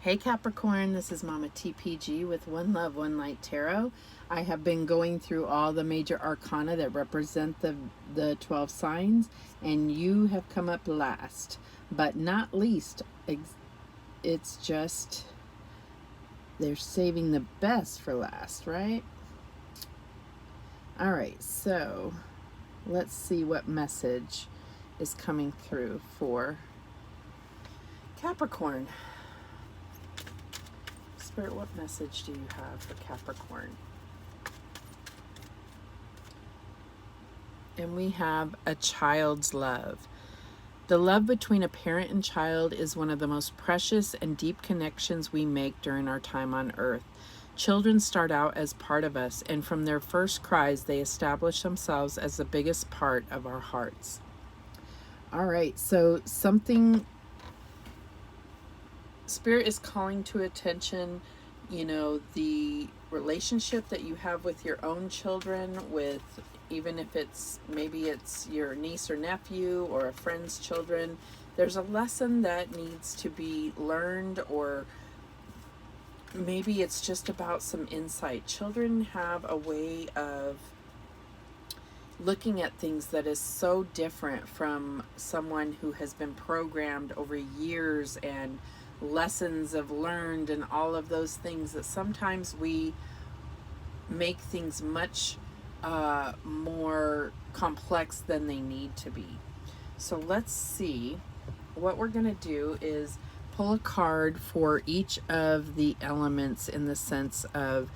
Hey Capricorn, this is Mama TPG with One Love, One Light Tarot. I have been going through all the major arcana that represent the 12 signs, and you have come up last, but not least. It's just they're saving the best for last, right? All right, so let's see what message is coming through for Capricorn. Spirit, what message do you have for Capricorn? And we have a child's love. The love between a parent and child is one of the most precious and deep connections we make during our time on earth. Children start out as part of us, and from their first cries, they establish themselves as the biggest part of our hearts. All right, so something Spirit is calling to attention, the relationship that you have with your own children, with even if maybe it's your niece or nephew or a friend's children. There's a lesson that needs to be learned, or maybe it's just about some insight. Children have a way of looking at things that is so different from someone who has been programmed over years and lessons have learned and all of those things, that sometimes we make things much more complex than they need to be. So let's see. What we're going to do is pull a card for each of the elements, in the sense of,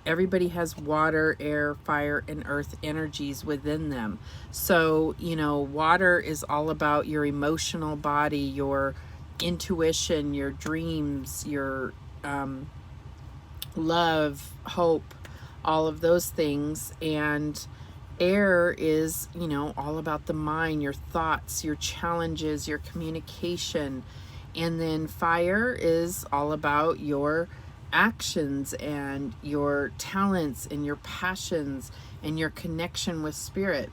everybody has water, air, fire, and earth energies within them. So, water is all about your emotional body, your intuition, your dreams, your love, hope, all of those things. And air is, all about the mind, your thoughts, your challenges, your communication. And then fire is all about your actions and your talents and your passions and your connection with spirit.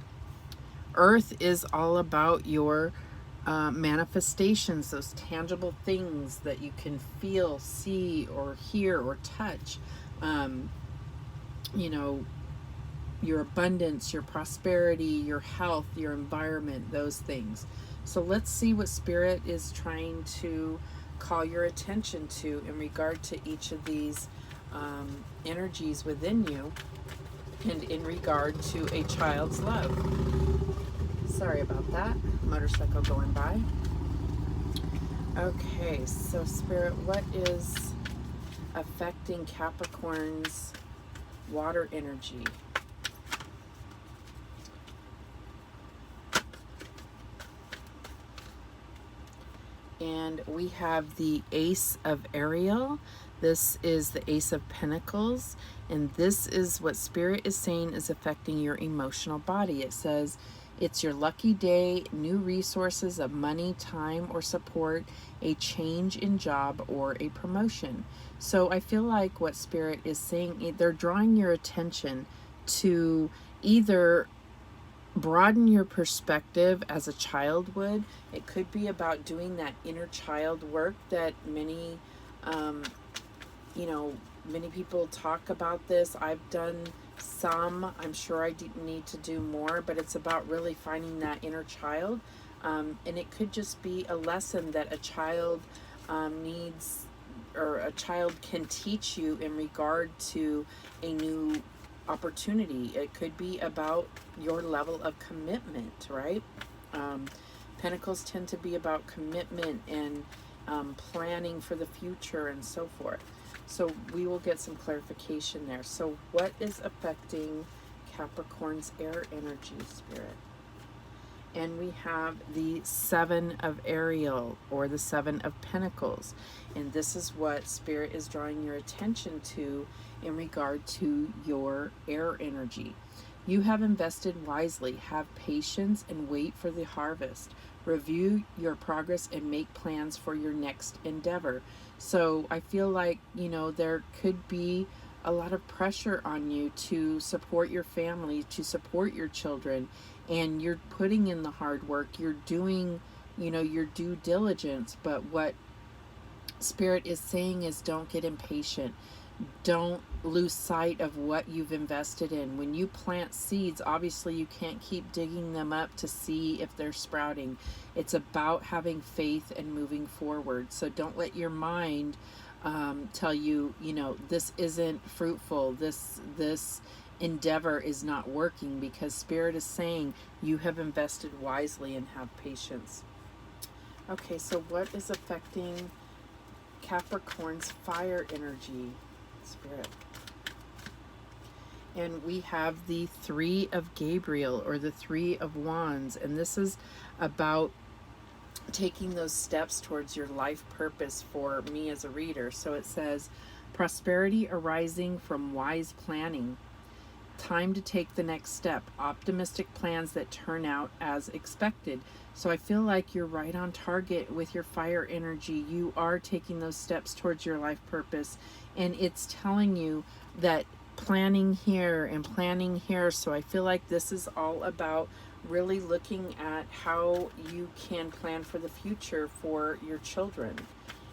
Earth is all about your manifestations, those tangible things that you can feel, see, or hear, or touch. Your abundance, your prosperity, your health, your environment, those things. So let's see what Spirit is trying to call your attention to in regard to each of these energies within you, and in regard to a child's love. Sorry about that. Motorcycle going by. Okay, so Spirit, what is affecting Capricorn's water energy? And we have the Ace of Ariel. This is the Ace of Pentacles, and this is what Spirit is saying is affecting your emotional body. It says it's your lucky day, new resources of money, time, or support, a change in job, or a promotion. So I feel like what Spirit is saying, they're drawing your attention to either broaden your perspective as a child would. It could be about doing that inner child work that many people talk about this. I've done some. I'm sure I need to do more, but it's about really finding that inner child. And it could just be a lesson that a child needs, or a child can teach you in regard to a new opportunity. It could be about your level of commitment, right? Pentacles tend to be about commitment and planning for the future and so forth. So we will get some clarification there. So what is affecting Capricorn's air energy, Spirit? And we have the Seven of Ariel, or the Seven of Pentacles. And this is what Spirit is drawing your attention to in regard to your air energy. You have invested wisely. Have patience and wait for the harvest. Review your progress and make plans for your next endeavor. So I feel like, there could be a lot of pressure on you to support your family, to support your children, and you're putting in the hard work. You're doing, your due diligence. But what Spirit is saying is don't get impatient. Don't lose sight of what you've invested in. When you plant seeds, obviously you can't keep digging them up to see if they're sprouting. It's about having faith and moving forward. So don't let your mind tell you, this isn't fruitful. This endeavor is not working, because Spirit is saying you have invested wisely and have patience. Okay, so what is affecting Capricorn's fire energy? Spirit. And we have the Three of Gabriel, or the Three of Wands, and this is about taking those steps towards your life purpose for me as a reader. So it says, prosperity arising from wise planning. Time to take the next step. Optimistic plans that turn out as expected. So I feel like you're right on target with your fire energy. You are taking those steps towards your life purpose. And it's telling you that planning here and planning here. So I feel like this is all about really looking at how you can plan for the future for your children.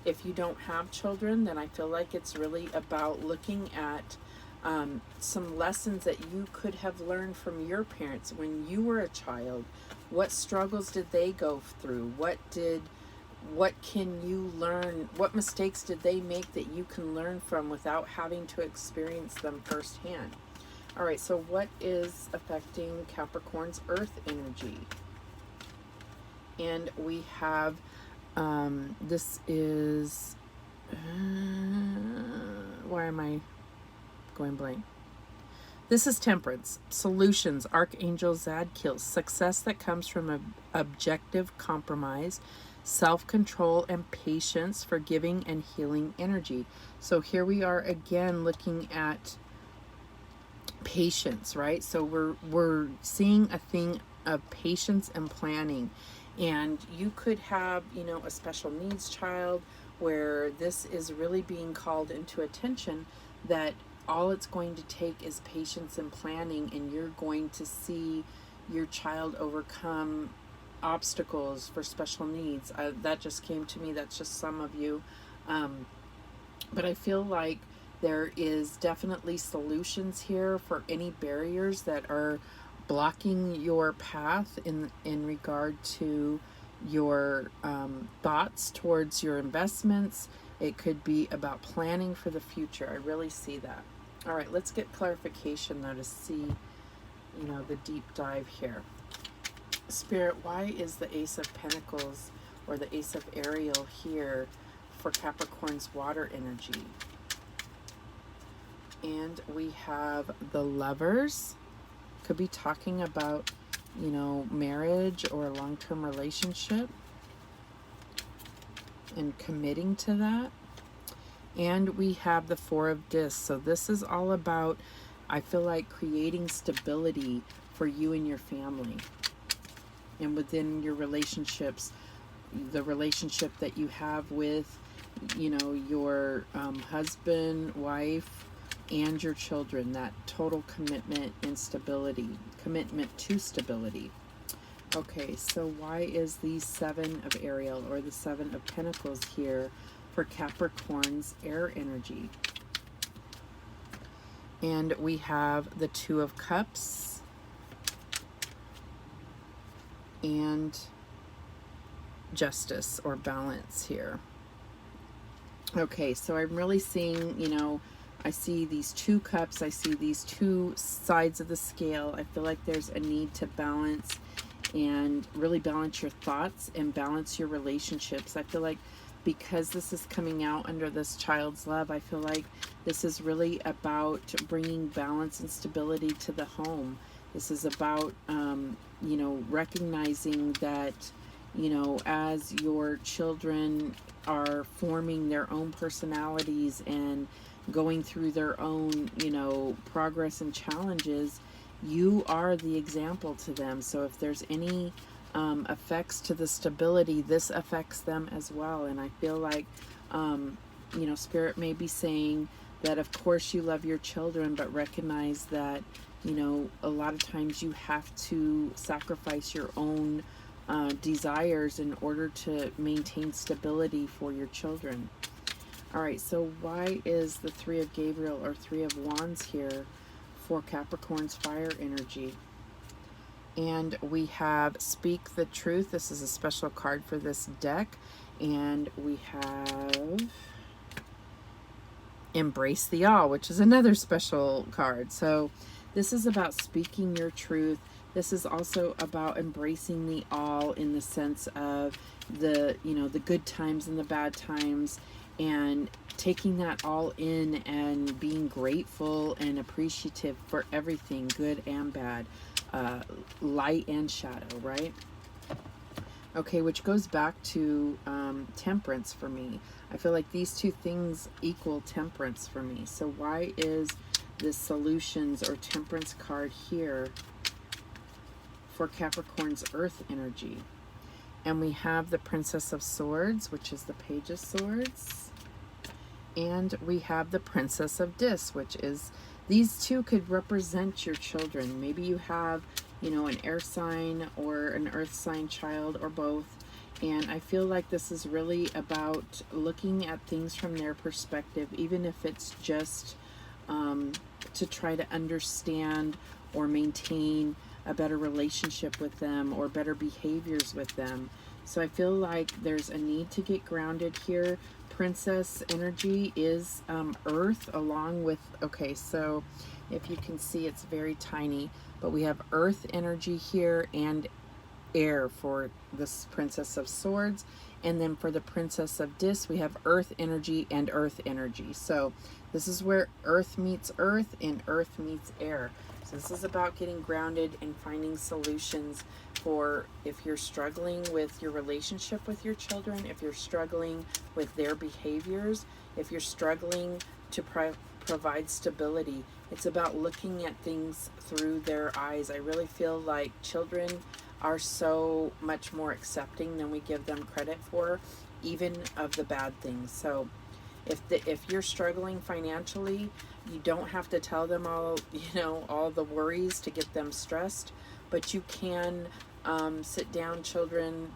If you don't have children, then I feel like it's really about looking at some lessons that you could have learned from your parents when you were a child. What struggles did they go through? What can you learn? What mistakes did they make that you can learn from without having to experience them firsthand? All right, so what is affecting Capricorn's earth energy? And we have, this is, why am I going blank? This is Temperance. Solutions, Archangel Zadkiel. Success that comes from objective compromise, self-control and patience, forgiving and healing energy. So here we are again looking at patience, right? So we're seeing a thing of patience and planning. And you could have, a special needs child where this is really being called into attention, that all it's going to take is patience and planning, and you're going to see your child overcome obstacles for special needs. That just came to me. That's just some of you. But I feel like there is definitely solutions here for any barriers that are blocking your path in regard to your thoughts towards your investments. It could be about planning for the future. I really see that. All right, let's get clarification though to see, the deep dive here. Spirit, why is the Ace of Pentacles or the Ace of Ariel here for Capricorn's water energy? And we have the Lovers. Could be talking about, marriage or a long-term relationship and committing to that. And we have the Four of Discs. So this is all about, I feel like, creating stability for you and your family. And within your relationships, the relationship that you have with, your husband, wife, and your children, that total commitment and stability, commitment to stability. Okay, so why is the Seven of Ariel or the Seven of Pentacles here for Capricorn's air energy? And we have the Two of Cups and Justice or balance here. Okay, so I'm really seeing, I see these two cups, I see these two sides of the scale. I feel like there's a need to balance and really balance your thoughts and balance your relationships. I feel like because this is coming out under this child's love, I feel like this is really about bringing balance and stability to the home. This is about, recognizing that, as your children are forming their own personalities and going through their own, progress and challenges, you are the example to them. So if there's any effects to the stability, this affects them as well. And I feel like, Spirit may be saying that of course you love your children, but recognize that, a lot of times you have to sacrifice your own desires in order to maintain stability for your children. All right, so why is the Three of Gabriel or Three of Wands here for Capricorn's fire energy? And we have Speak the Truth. This is a special card for this deck. And we have Embrace the All, which is another special card. So this is about speaking your truth. This is also about embracing the all in the sense of the, you know, the good times and the bad times, and taking that all in and being grateful and appreciative for everything, good and bad, light and shadow, right? Okay, which goes back to temperance for me. I feel like these two things equal temperance for me. So why is this solutions or temperance card here for Capricorn's earth energy? And we have the Princess of Swords, which is the Page of Swords. And we have the Princess of Discs, which is, these two could represent your children. Maybe you have, you know, an air sign or an earth sign child, or both. And I feel like this is really about looking at things from their perspective, even if it's just to try to understand or maintain a better relationship with them or better behaviors with them. So I feel like there's a need to get grounded here. Princess energy is earth, along with, okay, so if you can see, it's very tiny, but we have earth energy here and air for this Princess of Swords. And then for the Princess of Discs, we have earth energy and earth energy. So this is where earth meets earth and earth meets air. So this is about getting grounded and finding solutions for if you're struggling with your relationship with your children, if you're struggling with their behaviors, if you're struggling to provide stability. It's about looking at things through their eyes. I really feel like children are so much more accepting than we give them credit for, even of the bad things. So if you're struggling financially, you don't have to tell them all, you know, all the worries to get them stressed, but you can sit down, children,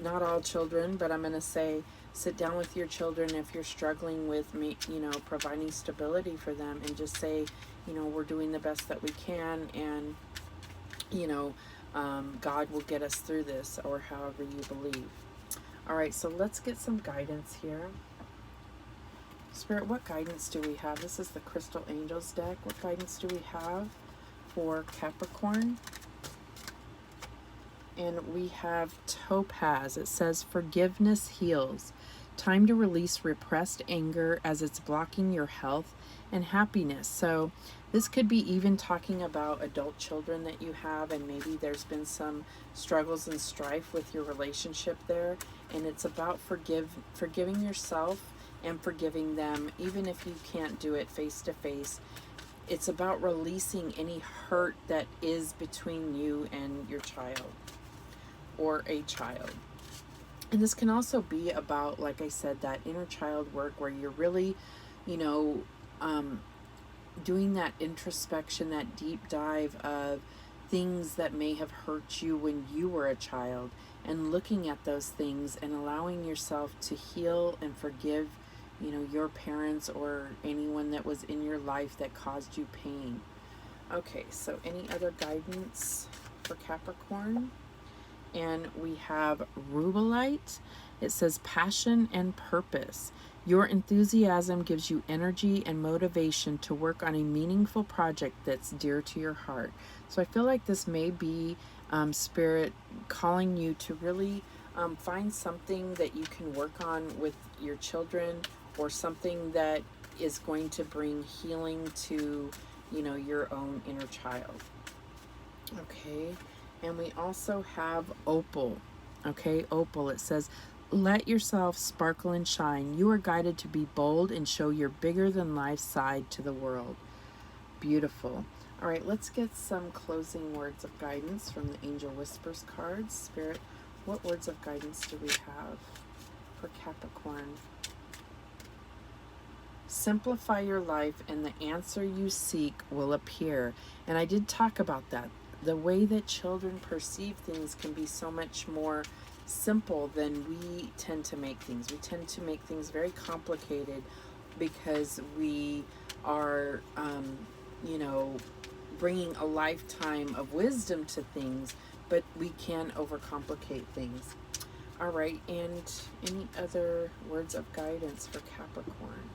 not all children, but I'm going to say sit down with your children if you're struggling with, you know, providing stability for them, and just say, you know, we're doing the best that we can, and, you know, God will get us through this, or however you believe. All right, so let's get some guidance here. Spirit, what guidance do we have? This is the Crystal Angels deck. What guidance do we have for Capricorn? And we have Topaz. It says, forgiveness heals. Time to release repressed anger as it's blocking your health and happiness. So this could be even talking about adult children that you have, and maybe there's been some struggles and strife with your relationship there. And it's about forgiving yourself and forgiving them, even if you can't do it face to face. It's about releasing any hurt that is between you and your child or a child. And this can also be about, like I said, that inner child work where you're really, you know, doing that introspection, that deep dive of things that may have hurt you when you were a child, and looking at those things and allowing yourself to heal and forgive, you know, your parents or anyone that was in your life that caused you pain. Okay, so any other guidance for Capricorn? And we have Rubelite. It says passion and purpose. Your enthusiasm gives you energy and motivation to work on a meaningful project that's dear to your heart. So I feel like this may be Spirit calling you to really find something that you can work on with your children, or something that is going to bring healing to, you know, your own inner child. Okay. And we also have Opal. Okay, Opal. It says, let yourself sparkle and shine. You are guided to be bold and show your bigger than life side to the world. Beautiful. All right, let's get some closing words of guidance from the Angel Whispers cards. Spirit, what words of guidance do we have for Capricorn? Simplify your life and the answer you seek will appear. And I did talk about that. The way that children perceive things can be so much more simple than we tend to make things. We tend to make things very complicated because we are, you know, bringing a lifetime of wisdom to things, but we can overcomplicate things. All right, and any other words of guidance for Capricorn?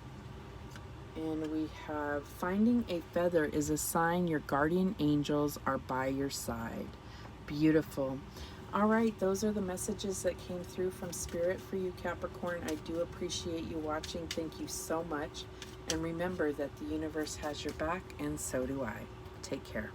And we have, finding a feather is a sign your guardian angels are by your side. Beautiful. All right, those are the messages that came through from Spirit for you, Capricorn. I do appreciate you watching. Thank you so much. And remember that the universe has your back, and so do I. Take care.